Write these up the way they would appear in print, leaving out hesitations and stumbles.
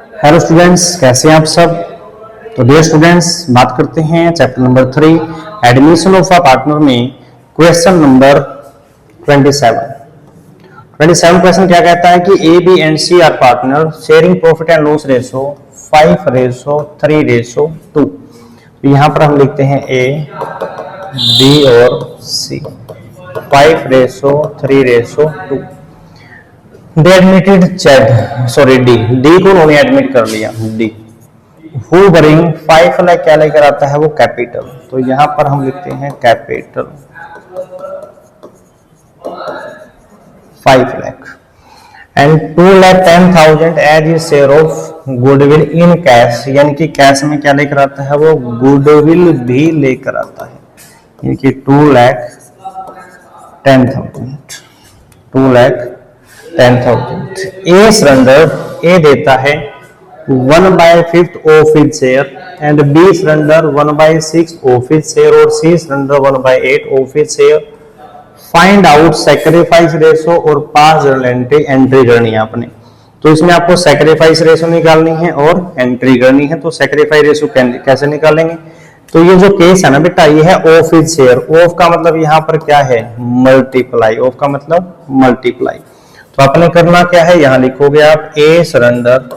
Hello students, कैसे हैं आप सब। तो डियर स्टूडेंट्स, बात करते हैं chapter number 3 admission of a partner में क्वेश्चन नंबर 27 क्वेश्चन क्या कहता है कि A B and C are partner sharing profit and loss ratio 5:3:2। तो यहाँ पर हम लिखते हैं ए बी और सी 5:3:2। दे एडमिटेड डी को उन्होंने एडमिट कर लिया। डी हु बरिंग 5 लाख क्या लेकर आता है वो कैपिटल। तो यहां पर हम लिखते हैं capital 5 lakh and 2,10,000 as a share of goodwill in cash, यानी कि कैश में क्या लेकर आता है वो गुडविल भी लेकर आता है, यानी कि 2,10,000 ए सरेंडर ए देता है 1/5 of his share and B surrender 1/6 of his share और C surrender 1/8 of his share. Find out sacrifice ratio और पास जर्नल एंट्री करनी है आपने। तो इसमें आपको सैक्रिफाइस रेशो निकालनी है और एंट्री करनी है। तो सैक्रिफाइस रेशो कैसे निकालेंगे, तो ये जो केस है ना बेटा, ये है ऑफ हिज शेयर। ऑफ का मतलब यहाँ पर क्या है मल्टीप्लाई, ऑफ का मतलब मल्टीप्लाई। तो आपने करना क्या है, यहां लिखोगे आप A surrender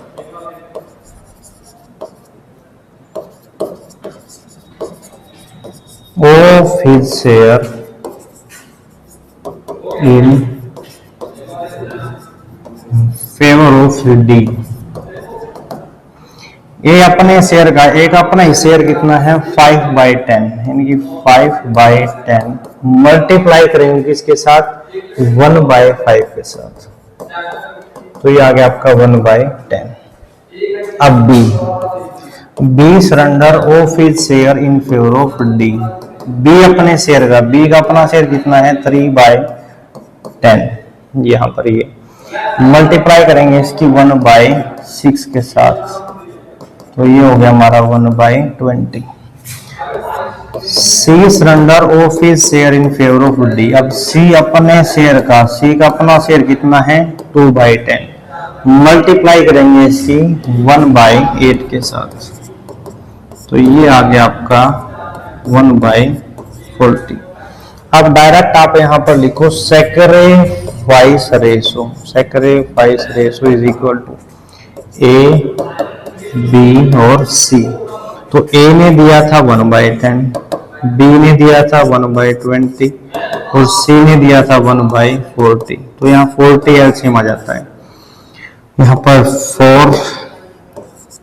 of his share in favour of D. A अपने शेयर का, एक अपना ही शेयर कितना है 5/10, यानी कि 5/10 मल्टीप्लाई करेंगे किसके साथ 1/5 के साथ। तो ये आ गया आपका 1/10। अब B surrender of his share in favour of D. B अपने शेयर का, बी का अपना शेयर कितना है 3/10, यहां पर ये मल्टीप्लाई करेंगे इसकी 1/6 के साथ। तो ये हो गया हमारा 1/20। C surrender of his share in favour of D. अब सी अपने शेयर का, सी का अपना शेयर कितना है 2/10 मल्टीप्लाई करेंगे इसकी 1/8 के साथ। तो ये आ गया आपका 1/40। अब डायरेक्ट आप यहां पर लिखो sacrifice ratio. Sacrifice ratio is equal to A B और सी। तो ए ने दिया था 1/10, बी ने दिया था 1/20 और सी ने दिया था 1/40। तो यहाँ 40 एलसीएम आ जाता है। यहाँ पर 4,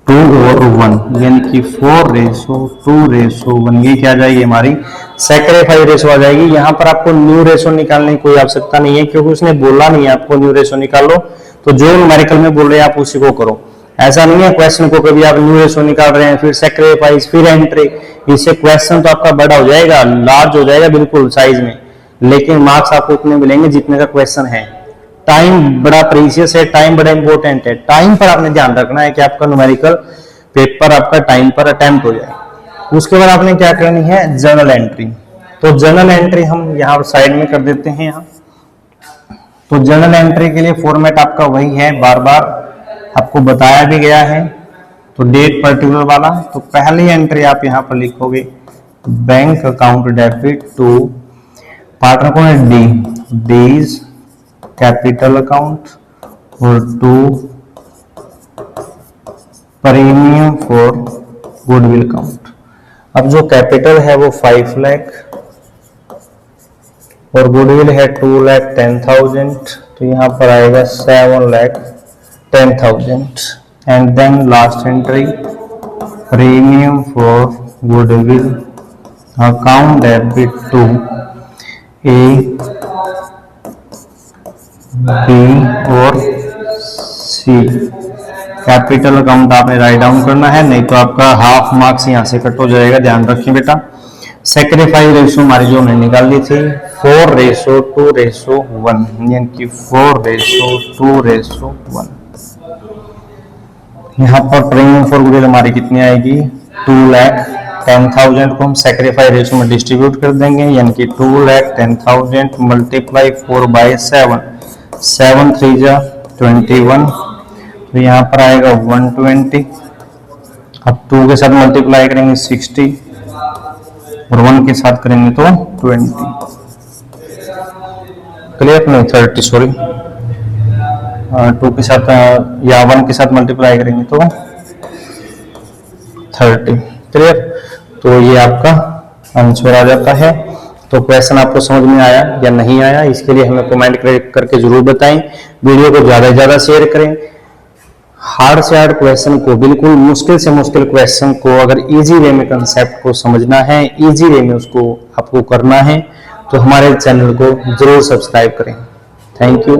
2 और 1, यानी कि 4:2:1। ये क्या आ जाएगी हमारी सैक्रिफाइस रेशो आ जाएगी। यहाँ पर आपको न्यू रेशो निकालने की कोई आवश्यकता नहीं है, क्योंकि उसने बोला नहीं है आपको न्यू रेशो निकालो। तो जो न्यूमेरिकल में बोल रहे हैं आप उसी को करो। ऐसा नहीं है क्वेश्चन को कभी आप न्यू रेशो निकाल रहे हैं फिर सैक्रिफाइस फिर एंट्री, इससे क्वेश्चन तो आपका बड़ा हो जाएगा, लार्ज हो जाएगा बिल्कुल साइज में, लेकिन मार्क्स आपको उतने मिलेंगे जितने का क्वेश्चन है। टाइम बड़ा प्रीशियस है, टाइम बड़ा इंपॉर्टेंट है। टाइम पर आपने ध्यान रखना है कि आपका न्यूमेरिकल पेपर आपका टाइम पर अटेम्प्ट हो जाए। उसके बाद आपने क्या करनी है जर्नल एंट्री। तो जर्नल एंट्री हम यहाँ साइड में कर देते हैं। यहाँ तो जर्नल एंट्री के लिए फॉर्मेट आपका वही है, बार बार आपको बताया भी गया है। तो डेट पर्टिकुलर वाला, तो पहली एंट्री आप यहाँ पर लिखोगे bank account debit to partner कौन है डी, डीज कैपिटल अकाउंट और to premium for goodwill account. अब जो कैपिटल है वो 5 लाख और गुडविल है 2,10,000। तो यहाँ पर आएगा 7,10,000 and then last entry premium for goodwill account debit to A B और सी। कैपिटल अकाउंट आपने राइट डाउन करना है, नहीं तो आपका हाफ मार्क्स यहाँ से कट हो जाएगा, ध्यान रखिए बेटा। सैक्रिफाइस रेशो हमारी जो हमने निकाल ली थी 4:2:1, यानी कि 4:2:1। यहाँ पर प्रीमियम फॉर गुडविल हमारी कितनी आएगी 2,10,000 को हम सैक्रिफाइस रेशो में डिस्ट्रीब्यूट कर देंगे, यानी कि 2,10,000 मल्टीप्लाई 4/7, 7 3 जा 21। तो यहाँ पर आएगा 120, अब 2 के साथ मल्टीप्लाई करेंगे 60 और 1 के साथ करेंगे तो 20, क्लियर? नहीं 30, सॉरी, 2 के साथ या 1 के साथ मल्टीप्लाई करेंगे तो 30, क्लियर? तो ये आपका आंसर आ जाता है। तो क्वेश्चन आपको समझ में आया या नहीं आया, इसके लिए हमें कमेंट करके जरूर बताएं। वीडियो को ज्यादा से ज्यादा शेयर करें। हार्ड से हार्ड क्वेश्चन को, बिल्कुल मुश्किल से मुश्किल क्वेश्चन को अगर इजी वे में कंसेप्ट को समझना है, इजी वे में उसको आपको करना है, तो हमारे चैनल को जरूर सब्सक्राइब करें। Thank you.